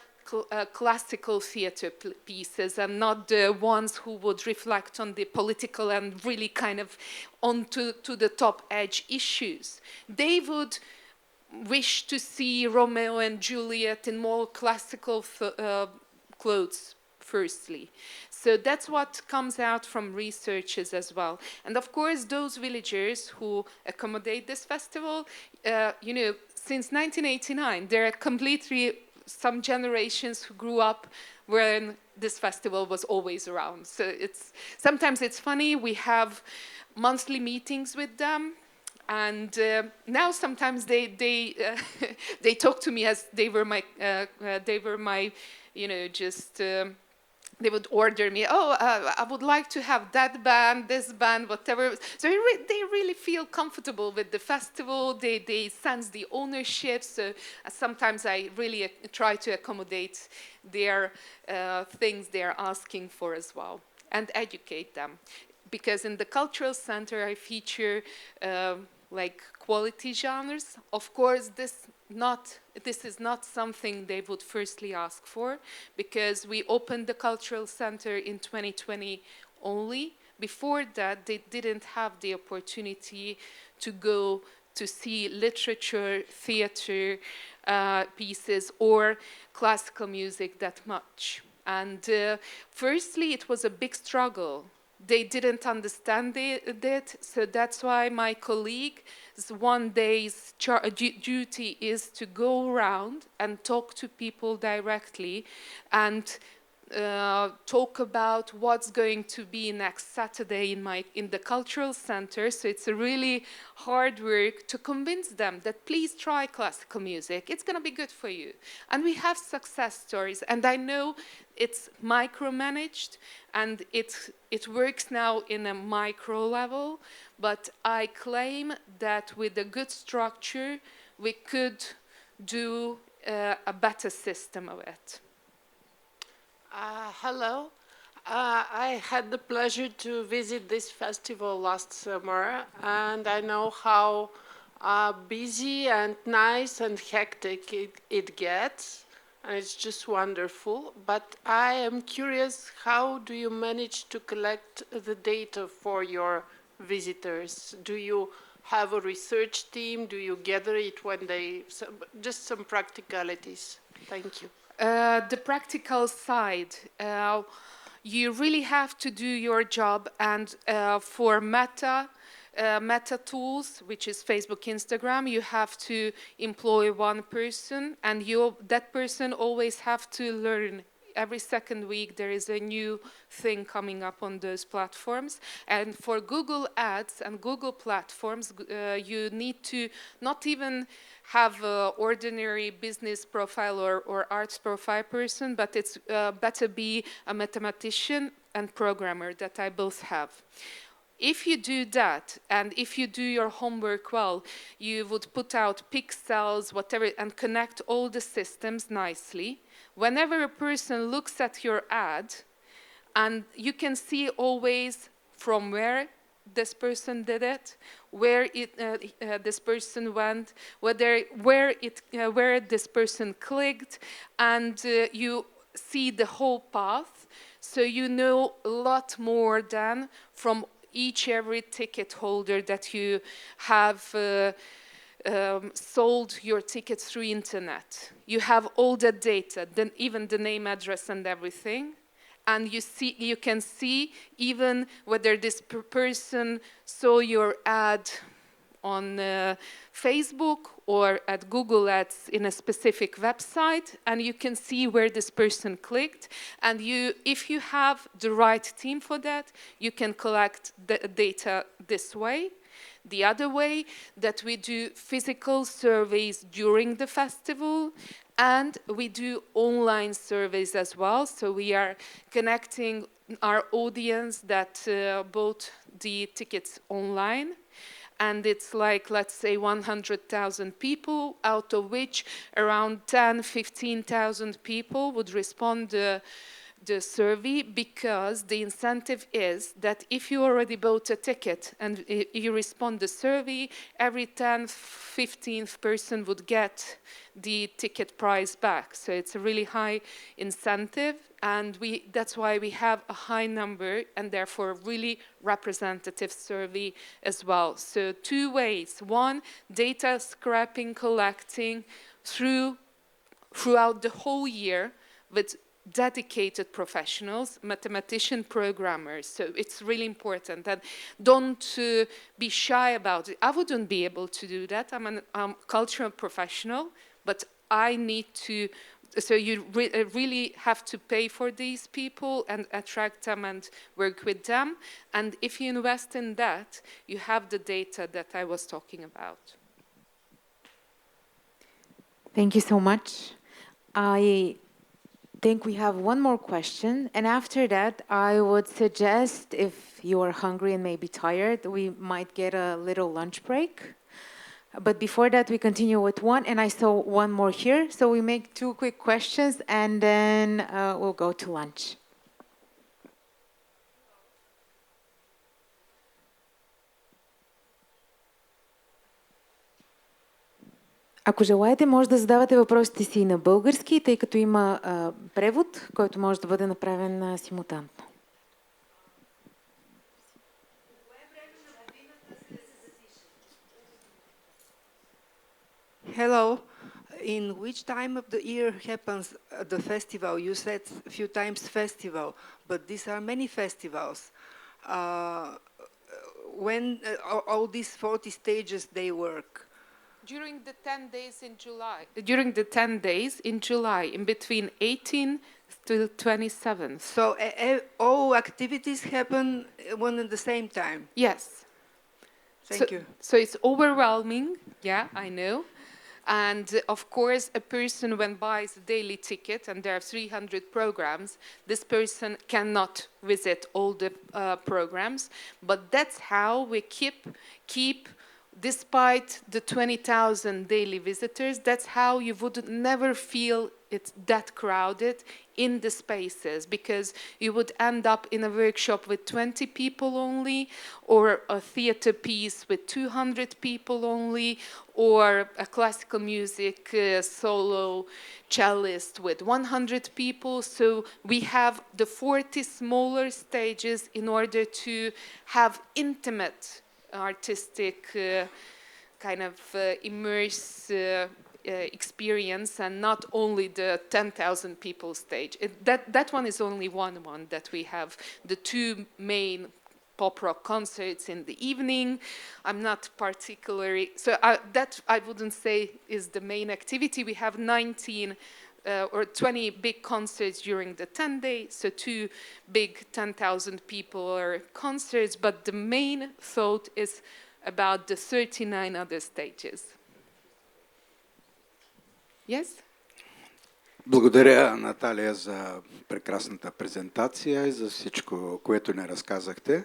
classical theater pieces and not the ones who would reflect on the political and really kind of onto the top edge issues. They would wish to see Romeo and Juliet in more classical clothes, firstly. So that's what comes out from researchers as well. And of course, those villagers who accommodate this festival, since 1989. There are completely some generations who grew up when this festival was always around. So sometimes it's funny. We have monthly meetings with them, and now sometimes they they talk to me as they were my just. They would order me, I would like to have that band, this band, whatever. So they really feel comfortable with the festival. They sense the ownership. So sometimes I really try to accommodate their things they're asking for as well, and educate them. Because in the cultural center, I feature like quality genres. Of course, this is not something they would firstly ask for, because we opened the cultural center in 2020 only. Before that, they didn't have the opportunity to go to see literature, theater pieces, or classical music that much. And firstly, it was a big struggle. They didn't understand it, so that's why my colleague's one day's duty is to go around and talk to people directly and talk about what's going to be next Saturday in the cultural center. So it's a really hard work to convince them that please try classical music. It's going to be good for you. And we have success stories. And I know it's micromanaged and it works now in a micro level. But I claim that with a good structure, we could do a better system of it. Hello. I had the pleasure to visit this festival last summer, and I know how busy and nice and hectic it gets, and it's just wonderful. But I am curious, how do you manage to collect the data for your visitors? Do you have a research team? Do you gather it when just some practicalities? Thank you. The practical side, you really have to do your job, and for meta tools, which is Facebook, Instagram, you have to employ one person, and that person always have to learn. Every second week there is a new thing coming up on those platforms. And for Google Ads and Google platforms, you need to not even have an ordinary business profile or arts profile person, but it's better be a mathematician and programmer that I both have. If you do that, and if you do your homework well, you would put out pixels, whatever, and connect all the systems nicely. Whenever a person looks at your ad, and you can see always from where this person did it, where this person went, where this person clicked, and you see the whole path, so you know a lot more than from every ticket holder that you have sold your tickets through internet. You have all the data, then even the name, address, and everything. And you can see even whether this person saw your ad on Facebook or at Google Ads in a specific website, and you can see where this person clicked. And if you have the right team for that, you can collect the data this way. The other way, that we do physical surveys during the festival, and we do online surveys as well. So we are connecting our audience that bought the tickets online. And it's like, let's say, 100,000 people, out of which around 15,000 people would respond the survey, because the incentive is that if you already bought a ticket and you respond the survey, every 10th, 15th person would get the ticket price back. So it's a really high incentive, and that's why we have a high number and therefore really representative survey as well. So two ways. One, data scraping, collecting throughout the whole year with dedicated professionals, mathematician, programmers. So it's really important. And don't be shy about it. I wouldn't be able to do that. I'm a cultural professional, but I need to. So you really have to pay for these people and attract them and work with them. And if you invest in that, you have the data that I was talking about. Thank you so much. I think we have one more question. And after that, I would suggest, if you are hungry and maybe tired, we might get a little lunch break. But before that, we continue with one, and I saw one more here. So we make two quick questions, and then we'll go to lunch. Ако желаете, може да задавате въпросите си на български, тъй като има превод, който може да бъде направен симултанно. Hello. In which time of the year happens the festival? You said a few times festival, but these are many festivals. When all these 40 stages they work? During the 10 days in July. During the 10 days in July, in between 18th to 27th. So all activities happen one at the same time? Yes. Thank you. So it's overwhelming, yeah, I know. And of course, a person when buys a daily ticket, and there are 300 programs, this person cannot visit all the programs. But that's how we keep, despite the 20,000 daily visitors, that's how you would never feel it's that crowded in the spaces, because you would end up in a workshop with 20 people only, or a theater piece with 200 people only, or a classical music solo cellist with 100 people. So we have the 40 smaller stages in order to have intimate artistic kind of immerse experience, and not only the 10,000 people stage. That one is only one that we have. The two main pop rock concerts in the evening. I'm not particularly, so that I wouldn't say is the main activity. We have 19 or 20 big concerts during the 10 days, so two big 10,000 people concerts, but the main thought is about the 39 other stages. Yes? Благодаря, Наталия, за прекрасната презентация и за всичко, което не разказахте.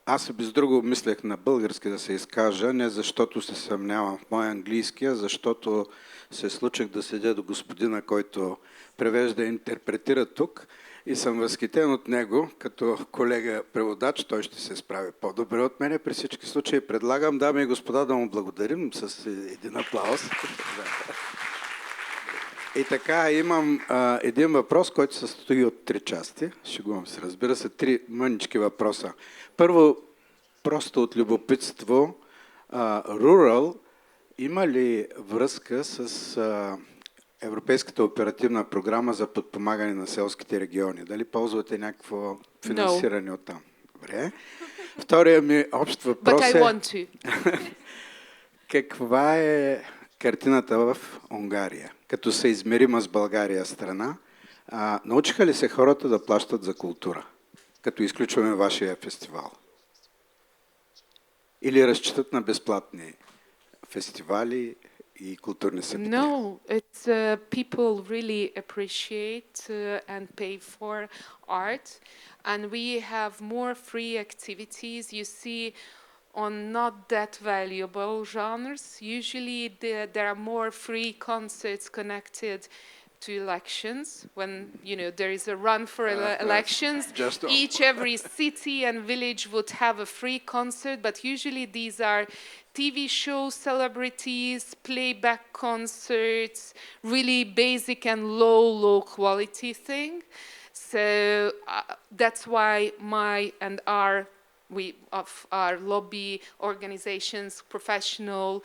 Аз без друго мислех на български да се изкажа, не защото се съмнявам в моя английски, а защото се случих да седя до господина, който превежда и интерпретира тук, и съм възхитен от него, като колега-преводач. Той ще се справи по-добре от мене. При всички случаи предлагам, дами и господа, да му благодарим с един аплаус. И така, имам един въпрос, който се състои от 3 части. Шегувам се, разбира се, 3 мънички въпроса. Първо, просто от любопитство, Rural има ли връзка с Европейската оперативна програма за подпомагане на селските региони? Дали ползвате някакво финансиране от там? Добре. Втория ми общ въпрос е... Каква е картината в Унгария, като се измерима с България страна? Научиха ли се хората да плащат за култура, като изключваме вашия фестивал? Или разчитат на безплатни фестивали и културни събития? No, it's people really appreciate and pay for art, and we have more free activities. You see, on not that valuable genres, usually there are more free concerts connected to elections. When there is a run for elections, every city and village would have a free concert, but usually these are TV show celebrities, playback concerts, really basic and low quality thing. So that's why our lobby organizations, professional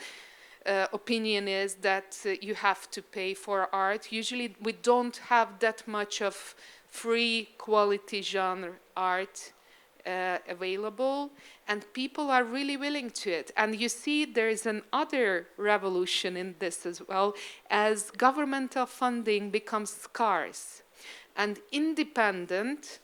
opinion is that you have to pay for art. Usually we don't have that much of free quality genre art available, and people are really willing to it. And you see there is another revolution in this as well, as governmental funding becomes scarce. And independent,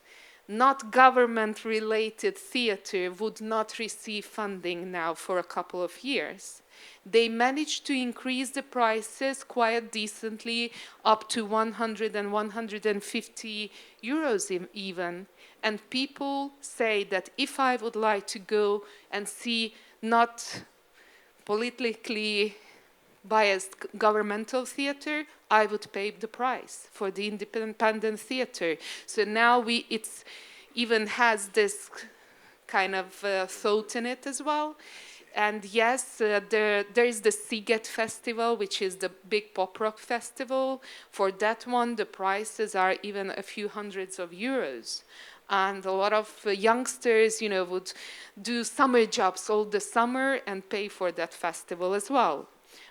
not government-related theater would not receive funding now for a couple of years. They managed to increase the prices quite decently, up to 100 and 150 euros even. And people say that if I would like to go and see not politically biased governmental theater, I would pay the price for the independent theater. So now it's even has this kind of thought in it as well. And yes, there is the Sziget Festival, which is the big pop rock festival. For that one, the prices are even a few hundreds of euros. And a lot of youngsters, would do summer jobs all the summer and pay for that festival as well.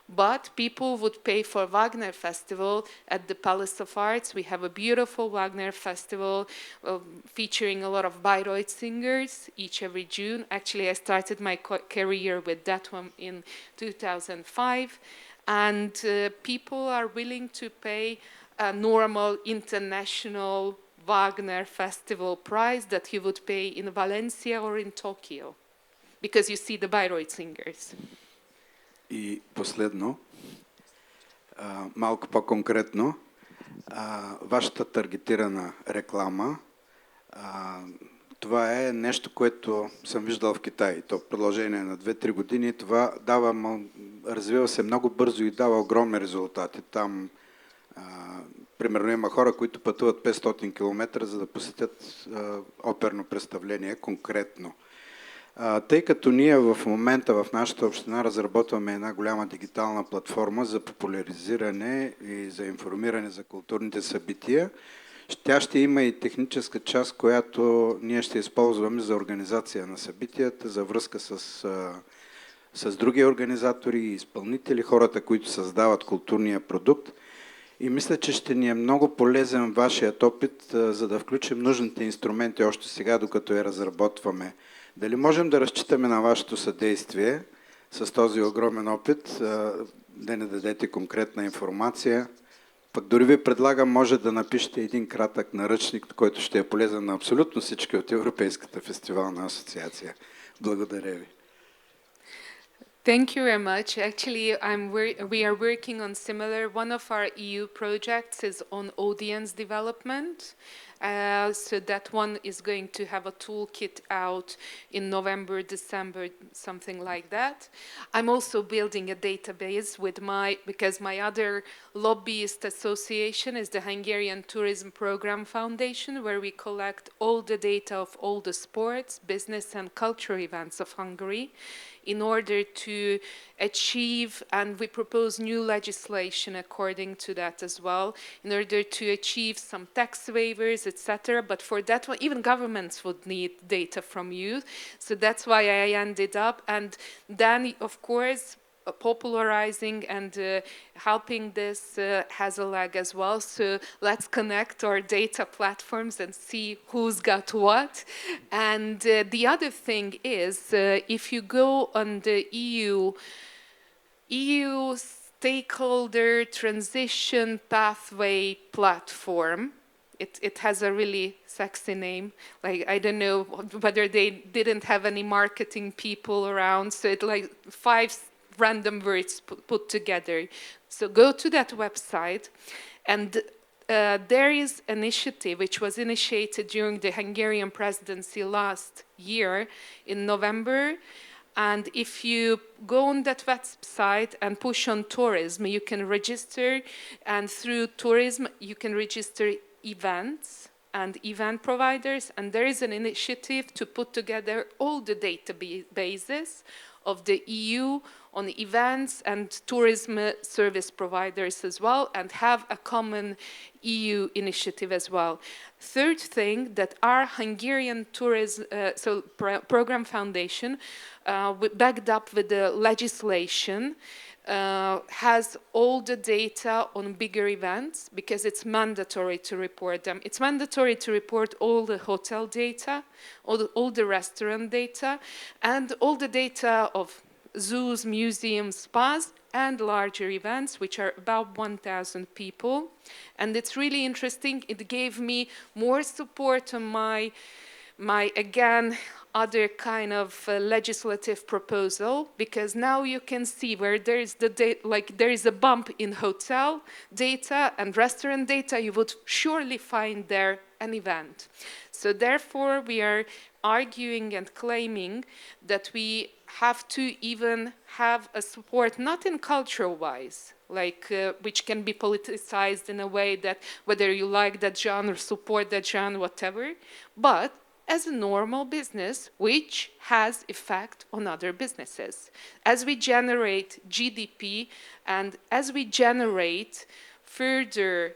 But people would pay for Wagner Festival at the Palace of Arts. We have a beautiful Wagner Festival featuring a lot of Bayreuth singers every June. Actually, I started my career with that one in 2005. And people are willing to pay a normal international Wagner Festival price that you would pay in Valencia or in Tokyo, because you see the Bayreuth singers. И последно, малко по-конкретно, вашата таргетирана реклама, това е нещо, което съм виждал в Китай. То в продължение на 2-3 години. Това развива се много бързо и дава огромни резултати. Там, примерно, има хора, които пътуват 500 км, за да посетят оперно представление конкретно. Тъй като ние в момента в нашата община разработваме една голяма дигитална платформа за популяризиране и за информиране за културните събития, тя ще има и техническа част, която ние ще използваме за организация на събитията, за връзка с други организатори и изпълнители, хората, които създават културния продукт. И мисля, че ще ни е много полезен вашият опит, за да включим нужните инструменти още сега, докато я разработваме. Дали можем да разчитаме на вашето съдействие с този огромен опит, да не дадете конкретна информация? Пък дори ви предлагам, може да напишете един кратък наръчник, който ще е полезен на абсолютно всички от Европейската фестивална асоциация. Благодаря ви. Thank you very much. Actually, we are working on similar. One of our EU projects is on audience development. So that one is going to have a toolkit out in November, December, something like that. I'm also building a database because my other lobbyist association is the Hungarian Tourism Program Foundation, where we collect all the data of all the sports, business and cultural events of Hungary in order to achieve, and we propose new legislation according to that as well, in order to achieve some tax waivers, etc. But for that one, even governments would need data from you. So that's why I ended up. And then, of course, popularizing and helping this has a lag as well. So let's connect our data platforms and see who's got what. And the other thing is, if you go on the EU stakeholder transition pathway platform, it has a really sexy name. Like, I don't know whether they didn't have any marketing people around. So it's like 5 random words put together. So go to that website, and there is an initiative which was initiated during the Hungarian presidency last year in November. And if you go on that website and push on tourism, you can register, and through tourism you can register events and event providers. And there is an initiative to put together all the databases of the EU on events and tourism service providers as well, and have a common EU initiative as well. Third thing, that our Hungarian tourism program foundation, backed up with the legislation, has all the data on bigger events because it's mandatory to report them. It's mandatory to report all the hotel data, all the restaurant data, and all the data of zoos, museums, spas, and larger events, which are about 1,000 people. And it's really interesting. It gave me more support on my again, other kind of legislative proposal, because now you can see where there is there is a bump in hotel data and restaurant data, you would surely find there an event. So therefore, we are arguing and claiming that we have to even have a support, not in cultural-wise, which can be politicized in a way that whether you like that genre, support that genre, whatever, but as a normal business, which has effect on other businesses. As we generate GDP and as we generate further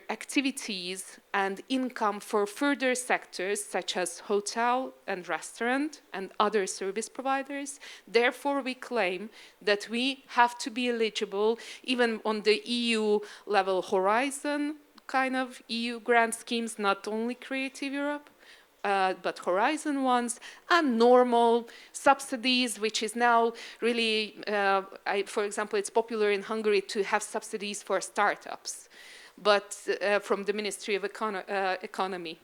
activities and income for further sectors such as hotel and restaurant and other service providers, therefore we claim that we have to be eligible even on the EU level Horizon kind of EU grant schemes, not only Creative Europe, but Horizon ones, and normal subsidies, which is now really, for example, it's popular in Hungary to have subsidies for startups, but from the Ministry of Economy.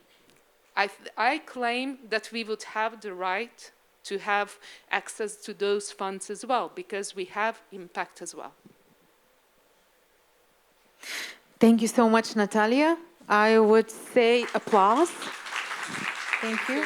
I claim that we would have the right to have access to those funds as well, because we have impact as well. Thank you so much, Natalia. I would say applause. Thank you.